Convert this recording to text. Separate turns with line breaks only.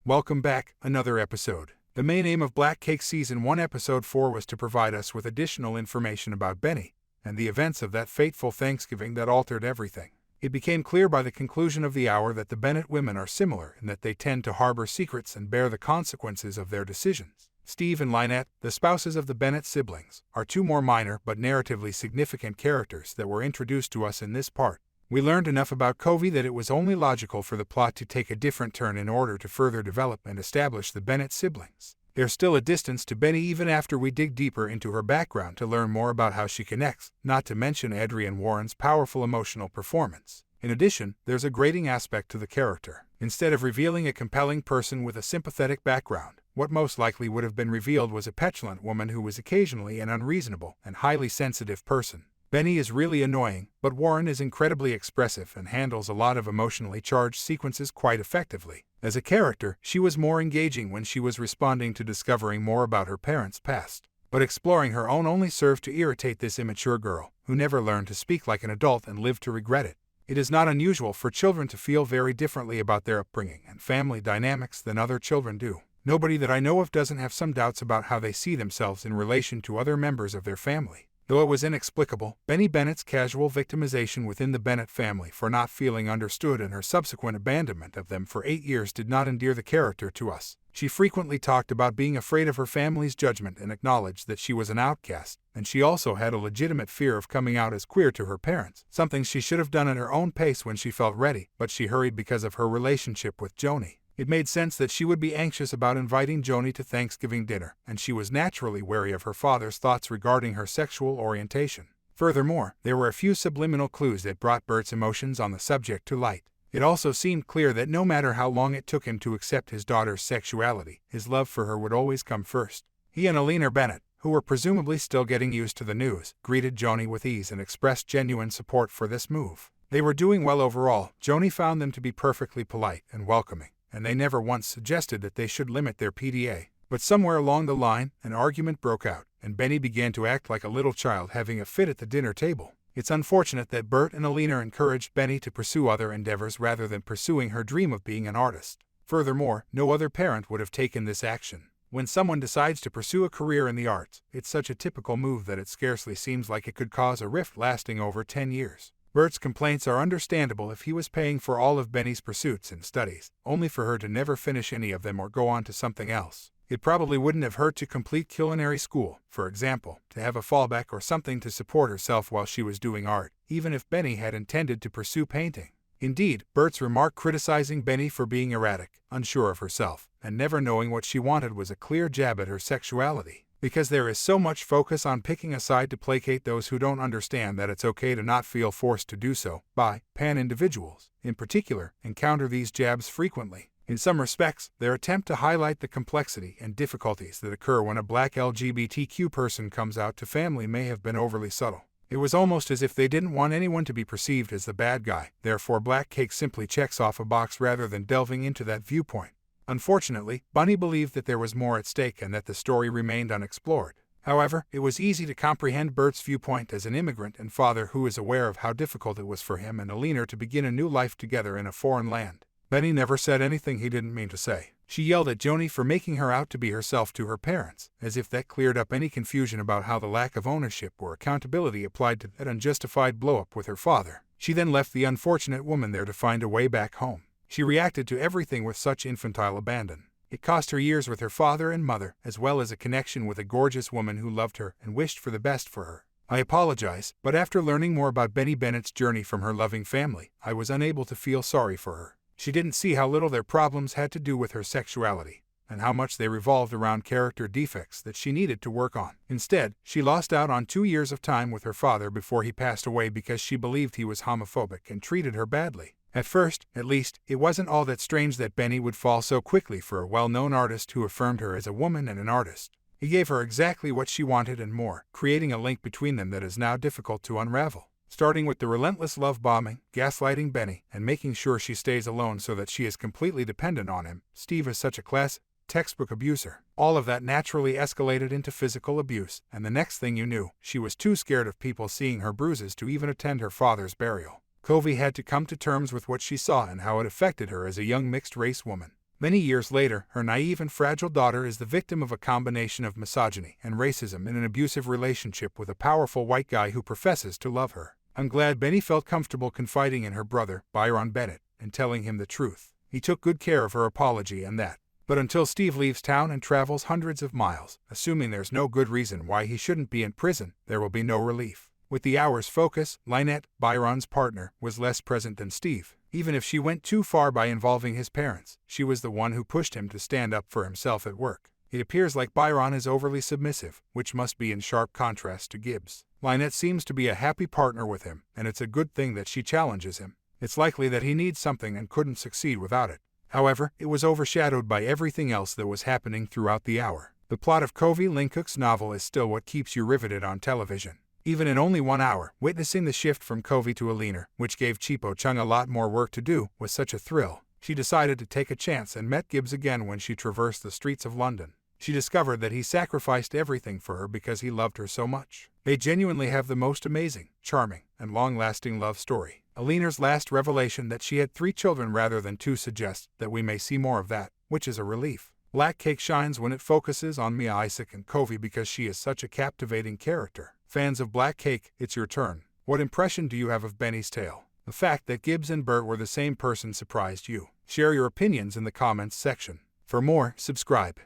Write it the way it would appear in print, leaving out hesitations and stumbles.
Welcome back, another episode. The main aim of Black Cake Season 1 Episode 4 was to provide us with additional information about Benny and the events of that fateful Thanksgiving that altered everything. It became clear by the conclusion of the hour that the Bennett women are similar in that they tend to harbor secrets and bear the consequences of their decisions. Steve and Lynette, the spouses of the Bennett siblings, are two more minor but narratively significant characters that were introduced to us in this part. We learned enough about Covey that it was only logical for the plot to take a different turn in order to further develop and establish the Bennett siblings. There's still a distance to Benny even after we dig deeper into her background to learn more about how she connects, not to mention Adrienne Warren's powerful emotional performance. In addition, there's a grating aspect to the character. Instead of revealing a compelling person with a sympathetic background, what most likely would have been revealed was a petulant woman who was occasionally an unreasonable and highly sensitive person. Benny is really annoying, but Warren is incredibly expressive and handles a lot of emotionally charged sequences quite effectively. As a character, she was more engaging when she was responding to discovering more about her parents' past. But exploring her own only served to irritate this immature girl, who never learned to speak like an adult and lived to regret it. It is not unusual for children to feel very differently about their upbringing and family dynamics than other children do. Nobody that I know of doesn't have some doubts about how they see themselves in relation to other members of their family. Though it was inexplicable, Benny Bennett's casual victimization within the Bennett family for not feeling understood and her subsequent abandonment of them for 8 years did not endear the character to us. She frequently talked about being afraid of her family's judgment and acknowledged that she was an outcast, and she also had a legitimate fear of coming out as queer to her parents, something she should have done at her own pace when she felt ready, but she hurried because of her relationship with Joni. It made sense that she would be anxious about inviting Joni to Thanksgiving dinner, and she was naturally wary of her father's thoughts regarding her sexual orientation. Furthermore, there were a few subliminal clues that brought Bert's emotions on the subject to light. It also seemed clear that no matter how long it took him to accept his daughter's sexuality, his love for her would always come first. He and Alina Bennett, who were presumably still getting used to the news, greeted Joni with ease and expressed genuine support for this move. They were doing well overall. Joni found them to be perfectly polite and welcoming, and they never once suggested that they should limit their PDA. But somewhere along the line, an argument broke out, and Benny began to act like a little child having a fit at the dinner table. It's unfortunate that Bert and Alina encouraged Benny to pursue other endeavors rather than pursuing her dream of being an artist. Furthermore, no other parent would have taken this action. When someone decides to pursue a career in the arts, it's such a typical move that it scarcely seems like it could cause a rift lasting over 10 years. Bert's complaints are understandable if he was paying for all of Benny's pursuits and studies, only for her to never finish any of them or go on to something else. It probably wouldn't have hurt to complete culinary school, for example, to have a fallback or something to support herself while she was doing art, even if Benny had intended to pursue painting. Indeed, Bert's remark criticizing Benny for being erratic, unsure of herself, and never knowing what she wanted was a clear jab at her sexuality. Because there is so much focus on picking a side to placate those who don't understand that it's okay to not feel forced to do so, pan individuals, in particular, encounter these jabs frequently. In some respects, their attempt to highlight the complexity and difficulties that occur when a black LGBTQ person comes out to family may have been overly subtle. It was almost as if they didn't want anyone to be perceived as the bad guy, therefore Black Cake simply checks off a box rather than delving into that viewpoint. Unfortunately, Bunny believed that there was more at stake and that the story remained unexplored. However, it was easy to comprehend Bert's viewpoint as an immigrant and father who is aware of how difficult it was for him and Alina to begin a new life together in a foreign land. Benny never said anything he didn't mean to say. She yelled at Joni for making her out to be herself to her parents, as if that cleared up any confusion about how the lack of ownership or accountability applied to that unjustified blow-up with her father. She then left the unfortunate woman there to find a way back home. She reacted to everything with such infantile abandon. It cost her years with her father and mother, as well as a connection with a gorgeous woman who loved her and wished for the best for her. I apologize, but after learning more about Benny Bennett's journey from her loving family, I was unable to feel sorry for her. She didn't see how little their problems had to do with her sexuality, and how much they revolved around character defects that she needed to work on. Instead, she lost out on 2 years of time with her father before he passed away because she believed he was homophobic and treated her badly. At first, at least, it wasn't all that strange that Benny would fall so quickly for a well-known artist who affirmed her as a woman and an artist. He gave her exactly what she wanted and more, creating a link between them that is now difficult to unravel. Starting with the relentless love bombing, gaslighting Benny, and making sure she stays alone so that she is completely dependent on him, Steve is such a classic, textbook abuser. All of that naturally escalated into physical abuse, and the next thing you knew, she was too scared of people seeing her bruises to even attend her father's burial. Covey had to come to terms with what she saw and how it affected her as a young mixed-race woman. Many years later, her naive and fragile daughter is the victim of a combination of misogyny and racism in an abusive relationship with a powerful white guy who professes to love her. I'm glad Benny felt comfortable confiding in her brother, Byron Bennett, and telling him the truth. He took good care of her apology and that. But until Steve leaves town and travels hundreds of miles, assuming there's no good reason why he shouldn't be in prison, there will be no relief. With the hour's focus, Lynette, Byron's partner, was less present than Steve. Even if she went too far by involving his parents, she was the one who pushed him to stand up for himself at work. It appears like Byron is overly submissive, which must be in sharp contrast to Gibbs. Lynette seems to be a happy partner with him, and it's a good thing that she challenges him. It's likely that he needs something and couldn't succeed without it. However, it was overshadowed by everything else that was happening throughout the hour. The plot of Covey Lincook's novel is still what keeps you riveted on television. Even in only 1 hour, witnessing the shift from Covey to Alina, which gave Cheapo Chung a lot more work to do, was such a thrill. She decided to take a chance and met Gibbs again when she traversed the streets of London. She discovered that he sacrificed everything for her because he loved her so much. They genuinely have the most amazing, charming, and long-lasting love story. Alina's last revelation that she had 3 children rather than 2 suggests that we may see more of that, which is a relief. Black Cake shines when it focuses on Mia Isaac and Covey because she is such a captivating character. Fans of Black Cake, it's your turn. What impression do you have of Benny's tale? The fact that Gibbs and Bert were the same person surprised you. Share your opinions in the comments section. For more, subscribe.